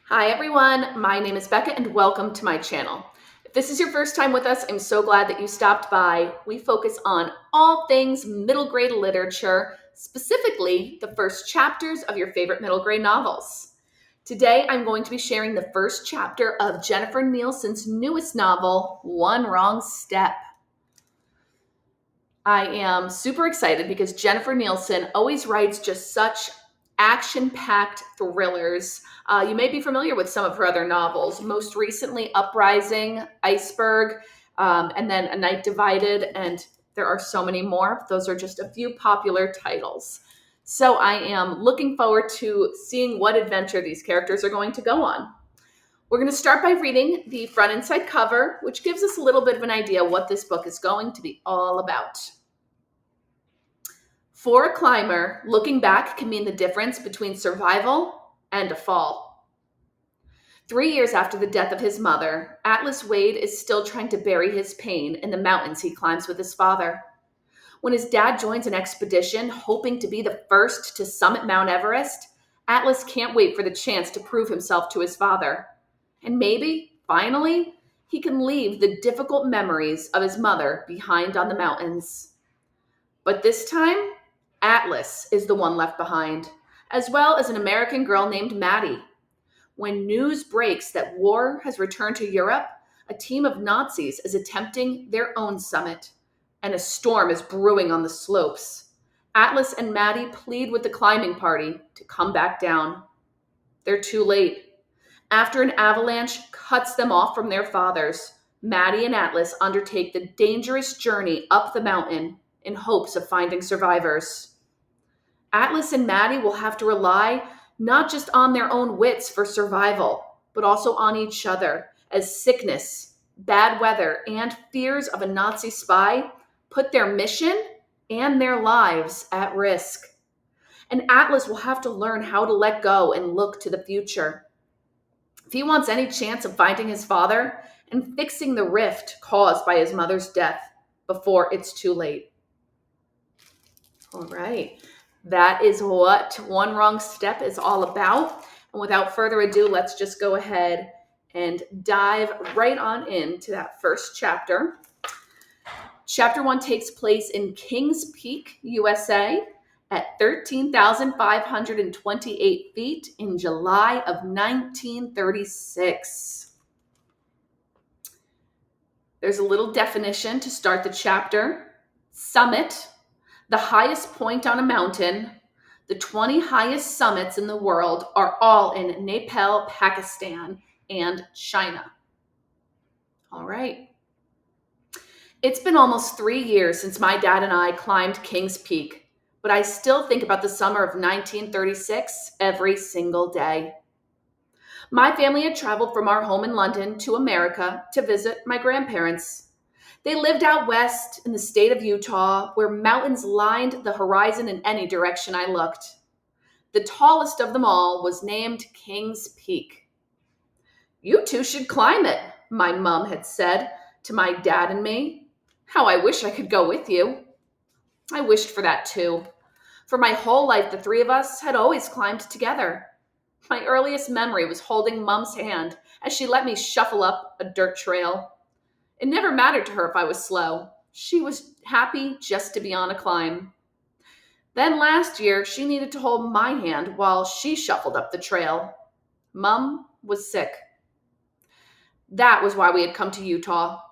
Hi everyone, my name is Becca and welcome to my channel. If this is your first time with us, I'm so glad that you stopped by. We focus on all things middle grade literature, specifically the first chapters of your favorite middle grade novels. Today, I'm going to be sharing the first chapter of Jennifer Nielsen's newest novel, One Wrong Step. I am super excited because Jennifer Nielsen always writes just such action-packed thrillers. You may be familiar with some of her other novels, most recently Uprising, Iceberg, and then A Night Divided, and there are so many more. Those are just a few popular titles. So I am looking forward to seeing what adventure these characters are going to go on. We're going to start by reading the front and side cover, which gives us a little bit of an idea what this book is going to be all about. For a climber, looking back can mean the difference between survival and a fall. 3 years after the death of his mother, Atlas Wade is still trying to bury his pain in the mountains he climbs with his father. When his dad joins an expedition hoping to be the first to summit Mount Everest, Atlas can't wait for the chance to prove himself to his father. And maybe, finally, he can leave the difficult memories of his mother behind on the mountains. But this time, Atlas is the one left behind, as well as an American girl named Maddie. When news breaks that war has returned to Europe, a team of Nazis is attempting their own summit, and a storm is brewing on the slopes. Atlas and Maddie plead with the climbing party to come back down. They're too late. After an avalanche cuts them off from their fathers, Maddie and Atlas undertake the dangerous journey up the mountain in hopes of finding survivors. Atlas and Maddie will have to rely not just on their own wits for survival, but also on each other as sickness, bad weather, and fears of a Nazi spy put their mission and their lives at risk. And Atlas will have to learn how to let go and look to the future. If he wants any chance of finding his father and fixing the rift caused by his mother's death before it's too late. All right, that is what One Wrong Step is all about. And without further ado, let's just go ahead and dive right on into that first chapter. Chapter 1 takes place in Kings Peak, USA, at 13,528 feet in July of 1936. There's a little definition to start the chapter. Summit, the highest point on a mountain. The 20 highest summits in the world are all in Nepal, Pakistan, and China. All right. It's been almost 3 years since my dad and I climbed Kings Peak, but I still think about the summer of 1936 every single day. My family had traveled from our home in London to America to visit my grandparents. They lived out west in the state of Utah, where mountains lined the horizon in any direction I looked. The tallest of them all was named Kings Peak. "You two should climb it," my mom had said to my dad and me. How I wish I could go with you. I wished for that too. For my whole life, the three of us had always climbed together. My earliest memory was holding Mom's hand as she let me shuffle up a dirt trail. It never mattered to her if I was slow. She was happy just to be on a climb. Then last year, she needed to hold my hand while she shuffled up the trail. Mom was sick. That was why we had come to Utah.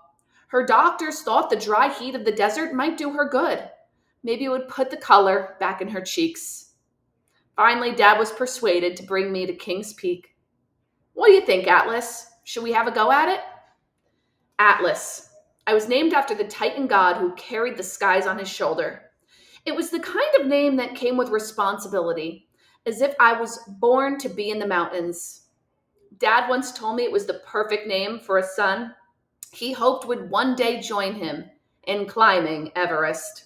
Her doctors thought the dry heat of the desert might do her good. Maybe it would put the color back in her cheeks. Finally, Dad was persuaded to bring me to Kings Peak. "What do you think, Atlas? Should we have a go at it?" Atlas. I was named after the Titan god who carried the skies on his shoulder. It was the kind of name that came with responsibility, as if I was born to be in the mountains. Dad once told me it was the perfect name for a son he hoped would one day join him in climbing Everest.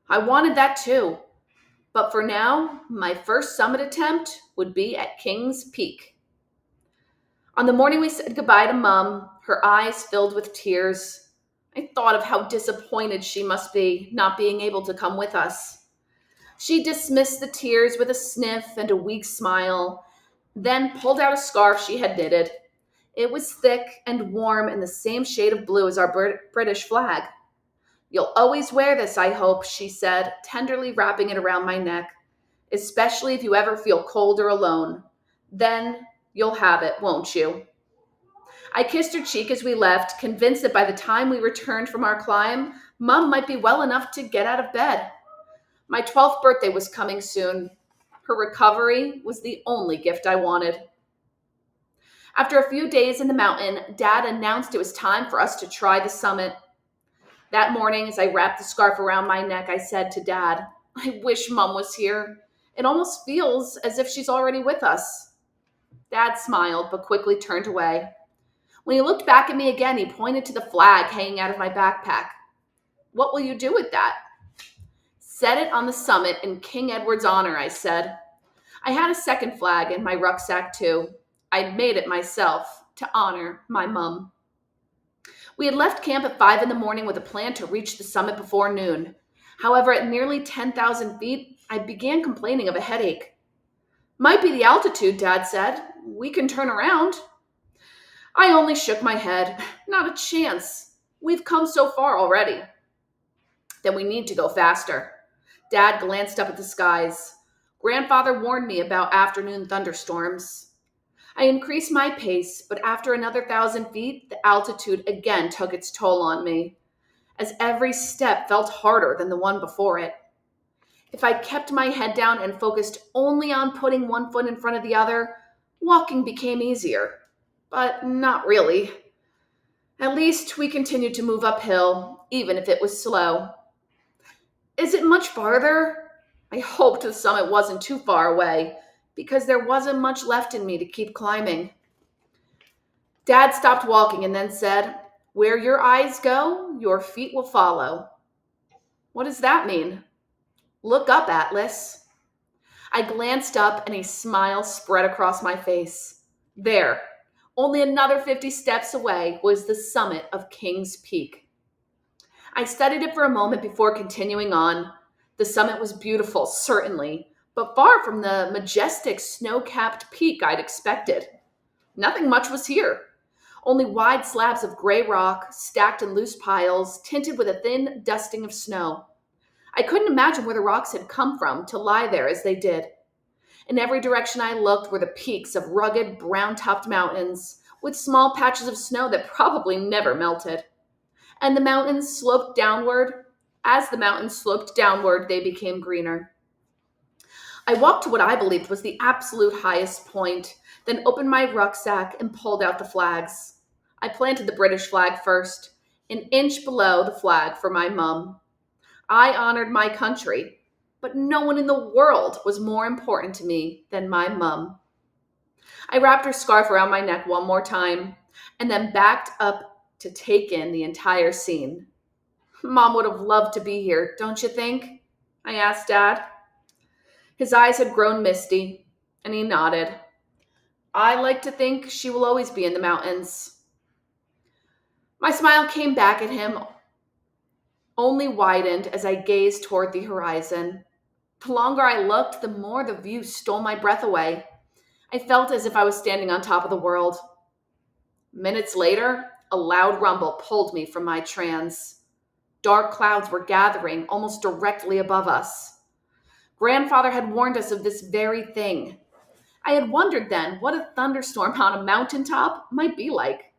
I wanted that too, but for now, my first summit attempt would be at Kings Peak. On the morning we said goodbye to Mom, her eyes filled with tears. I thought of how disappointed she must be not being able to come with us. She dismissed the tears with a sniff and a weak smile, then pulled out a scarf she had knitted. It was thick and warm in the same shade of blue as our British flag. "You'll always wear this, I hope," she said, tenderly wrapping it around my neck, "especially if you ever feel cold or alone. Then you'll have it, won't you?" I kissed her cheek as we left, convinced that by the time we returned from our climb, Mum might be well enough to get out of bed. My 12th birthday was coming soon. Her recovery was the only gift I wanted. After a few days in the mountain, Dad announced it was time for us to try the summit. That morning, as I wrapped the scarf around my neck, I said to Dad, "I wish Mum was here. It almost feels as if she's already with us." Dad smiled, but quickly turned away. When he looked back at me again, he pointed to the flag hanging out of my backpack. "What will you do with that?" "Set it on the summit in King Edward's honor," I said. I had a second flag in my rucksack, too. I'd made it myself to honor my mum. We had left camp at 5 in the morning with a plan to reach the summit before noon. However, at nearly 10,000 feet, I began complaining of a headache. "Might be the altitude," Dad said. "We can turn around." I only shook my head. "Not a chance. We've come so far already." "Then we need to go faster." Dad glanced up at the skies. Grandfather warned me about afternoon thunderstorms. I increased my pace, but after another 1,000 feet, the altitude again took its toll on me, as every step felt harder than the one before it. If I kept my head down and focused only on putting one foot in front of the other, walking became easier. But not really. At least we continued to move uphill, even if it was slow. "Is it much farther?" I hoped the summit wasn't too far away, because there wasn't much left in me to keep climbing. Dad stopped walking and then said, "Where your eyes go, your feet will follow." "What does that mean?" "Look up, Atlas." I glanced up and a smile spread across my face. There, only another 50 steps away, was the summit of King's Peak. I studied it for a moment before continuing on. The summit was beautiful, certainly, but far from the majestic snow-capped peak I'd expected. Nothing much was here. Only wide slabs of gray rock, stacked in loose piles, tinted with a thin dusting of snow. I couldn't imagine where the rocks had come from to lie there as they did. In every direction I looked were the peaks of rugged, brown-topped mountains, with small patches of snow that probably never melted. And the mountains sloped downward. As the mountains sloped downward, they became greener. I walked to what I believed was the absolute highest point, then opened my rucksack and pulled out the flags. I planted the British flag first, an inch below the flag for my mum. I honored my country, but no one in the world was more important to me than my mum. I wrapped her scarf around my neck one more time, and then backed up to take in the entire scene. "Mom would have loved to be here, don't you think?" I asked Dad. His eyes had grown misty, and he nodded. "I like to think she will always be in the mountains." My smile came back at him, only widened as I gazed toward the horizon. The longer I looked, the more the view stole my breath away. I felt as if I was standing on top of the world. Minutes later, a loud rumble pulled me from my trance. Dark clouds were gathering almost directly above us. Grandfather had warned us of this very thing. I had wondered then what a thunderstorm on a mountaintop might be like.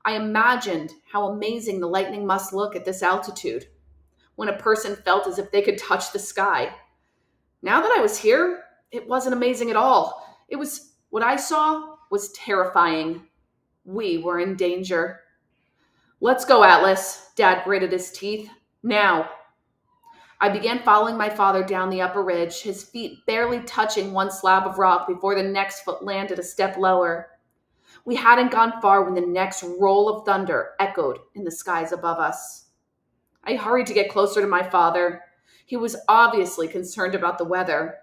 I imagined how amazing the lightning must look at this altitude, when a person felt as if they could touch the sky. Now that I was here, it wasn't amazing at all. What I saw was terrifying. We were in danger. "Let's go, Atlas," Dad gritted his teeth. "Now." I began following my father down the upper ridge, his feet barely touching one slab of rock before the next foot landed a step lower. We hadn't gone far when the next roll of thunder echoed in the skies above us. I hurried to get closer to my father. He was obviously concerned about the weather,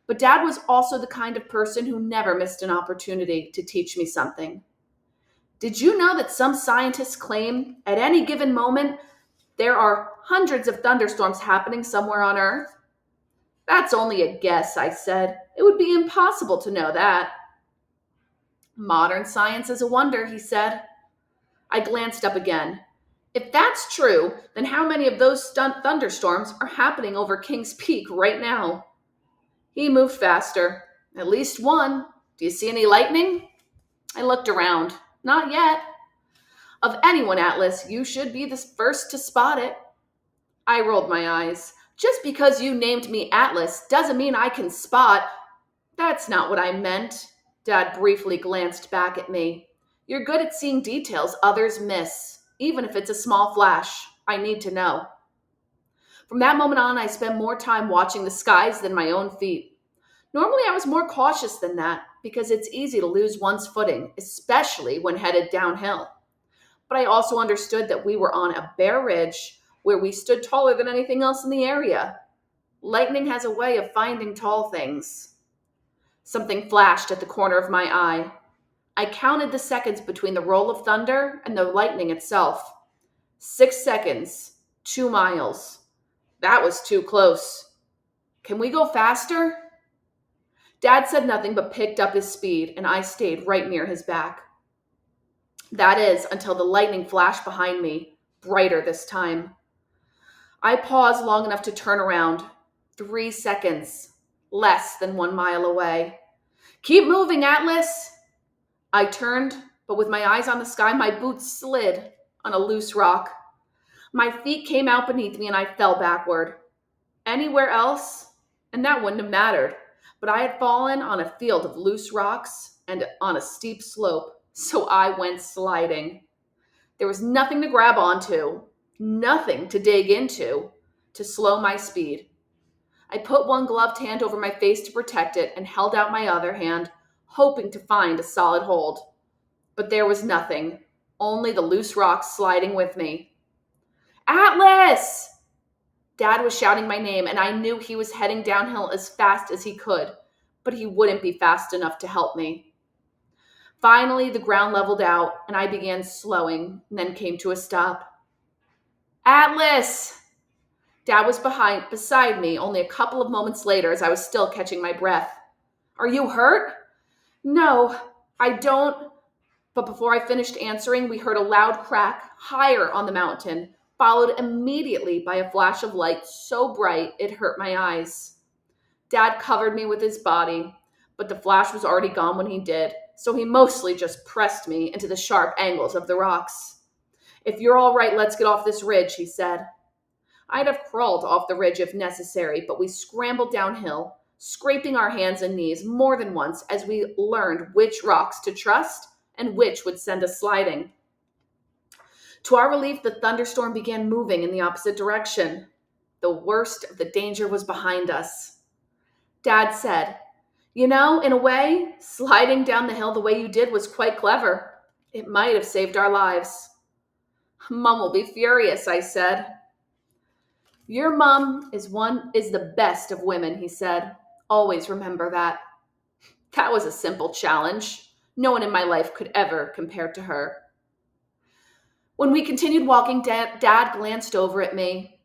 but Dad was also the kind of person who never missed an opportunity to teach me something. "Did you know that some scientists claim at any given moment there are hundreds of thunderstorms happening somewhere on Earth?" That's only a guess, I said. It would be impossible to know that. Modern science is a wonder, he said. I glanced up again. If that's true, then how many of those thunderstorms are happening over King's Peak right now? He moved faster. At least one. Do you see any lightning? I looked around. Not yet. Of anyone, Atlas, you should be the first to spot it. I rolled my eyes. Just because you named me Atlas doesn't mean I can spot. That's not what I meant. Dad briefly glanced back at me. You're good at seeing details others miss, even if it's a small flash. I need to know. From that moment on, I spent more time watching the skies than my own feet. Normally, I was more cautious than that because it's easy to lose one's footing, especially when headed downhill. But I also understood that we were on a bare ridge where we stood taller than anything else in the area. Lightning has a way of finding tall things. Something flashed at the corner of my eye. I counted the seconds between the roll of thunder and the lightning itself. 6 seconds, 2 miles. That was too close. Can we go faster? Dad said nothing but picked up his speed, and I stayed right near his back. That is, until the lightning flashed behind me, brighter this time. I paused long enough to turn around. 3 seconds, less than 1 mile away. Keep moving, Atlas! I turned, but with my eyes on the sky, my boots slid on a loose rock. My feet came out beneath me and I fell backward. Anywhere else, and that wouldn't have mattered, but I had fallen on a field of loose rocks and on a steep slope, so I went sliding. There was nothing to grab onto, nothing to dig into, to slow my speed. I put one gloved hand over my face to protect it and held out my other hand, hoping to find a solid hold. But there was nothing, only the loose rocks sliding with me. Atlas! Dad was shouting my name, and I knew he was heading downhill as fast as he could, but he wouldn't be fast enough to help me. Finally, the ground leveled out, and I began slowing, and then came to a stop. Atlas! Dad was beside me only a couple of moments later as I was still catching my breath. Are you hurt? No, I don't. But before I finished answering, we heard a loud crack higher on the mountain, followed immediately by a flash of light so bright it hurt my eyes. Dad covered me with his body, but the flash was already gone when he did, so he mostly just pressed me into the sharp angles of the rocks. If you're all right, let's get off this ridge, he said. I'd have crawled off the ridge if necessary, but we scrambled downhill, scraping our hands and knees more than once as we learned which rocks to trust and which would send us sliding. To our relief, the thunderstorm began moving in the opposite direction. The worst of the danger was behind us. Dad said, in a way, sliding down the hill the way you did was quite clever. It might have saved our lives. Mom will be furious, I said. Your mom is the best of women, he said. Always remember that. That was a simple challenge. No one in my life could ever compare to her. When we continued walking, Dad glanced over at me.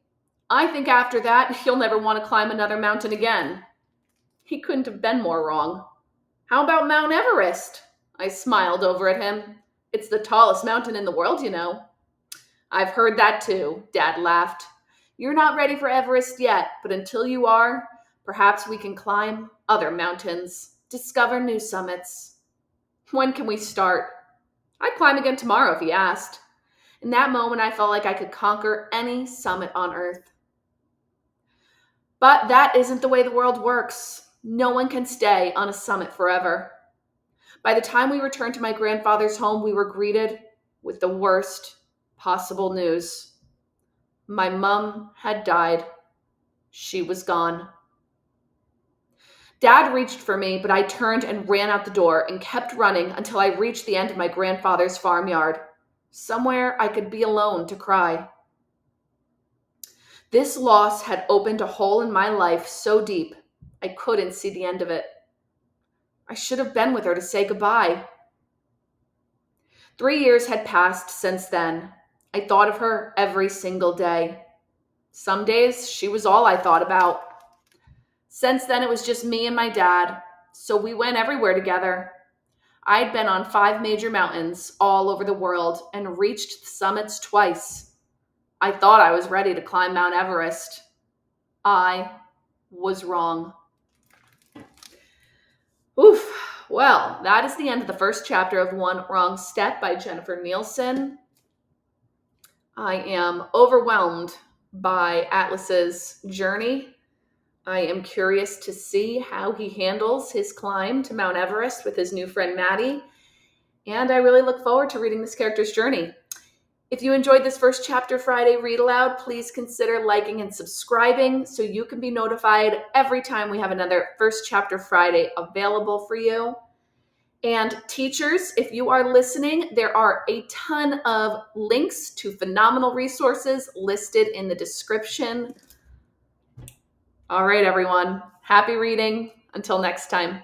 I think after that, you'll never want to climb another mountain again. He couldn't have been more wrong. How about Mount Everest? I smiled over at him. It's the tallest mountain in the world, I've heard that too, Dad laughed. You're not ready for Everest yet, but until you are, perhaps we can climb other mountains, discover new summits. When can we start? I'd climb again tomorrow if he asked. In that moment, I felt like I could conquer any summit on Earth. But that isn't the way the world works. No one can stay on a summit forever. By the time we returned to my grandfather's home, we were greeted with the worst possible news. My mom had died. She was gone. Dad reached for me, but I turned and ran out the door and kept running until I reached the end of my grandfather's farmyard. Somewhere I could be alone to cry. This loss had opened a hole in my life so deep I couldn't see the end of it. I should have been with her to say goodbye. 3 years had passed since then. I thought of her every single day. Some days she was all I thought about. Since then, it was just me and my dad, so we went everywhere together. I'd been on 5 major mountains all over the world and reached the summits twice. I thought I was ready to climb Mount Everest. I was wrong. Oof. Well, that is the end of the first chapter of One Wrong Step by Jennifer Nielsen. I am overwhelmed by Atlas's journey. I am curious to see how he handles his climb to Mount Everest with his new friend Maddie. And I really look forward to reading this character's journey. If you enjoyed this first chapter Friday read aloud, please consider liking and subscribing so you can be notified every time we have another First Chapter Friday available for you. And teachers, if you are listening, there are a ton of links to phenomenal resources listed in the description. All right, everyone. Happy reading. Until next time.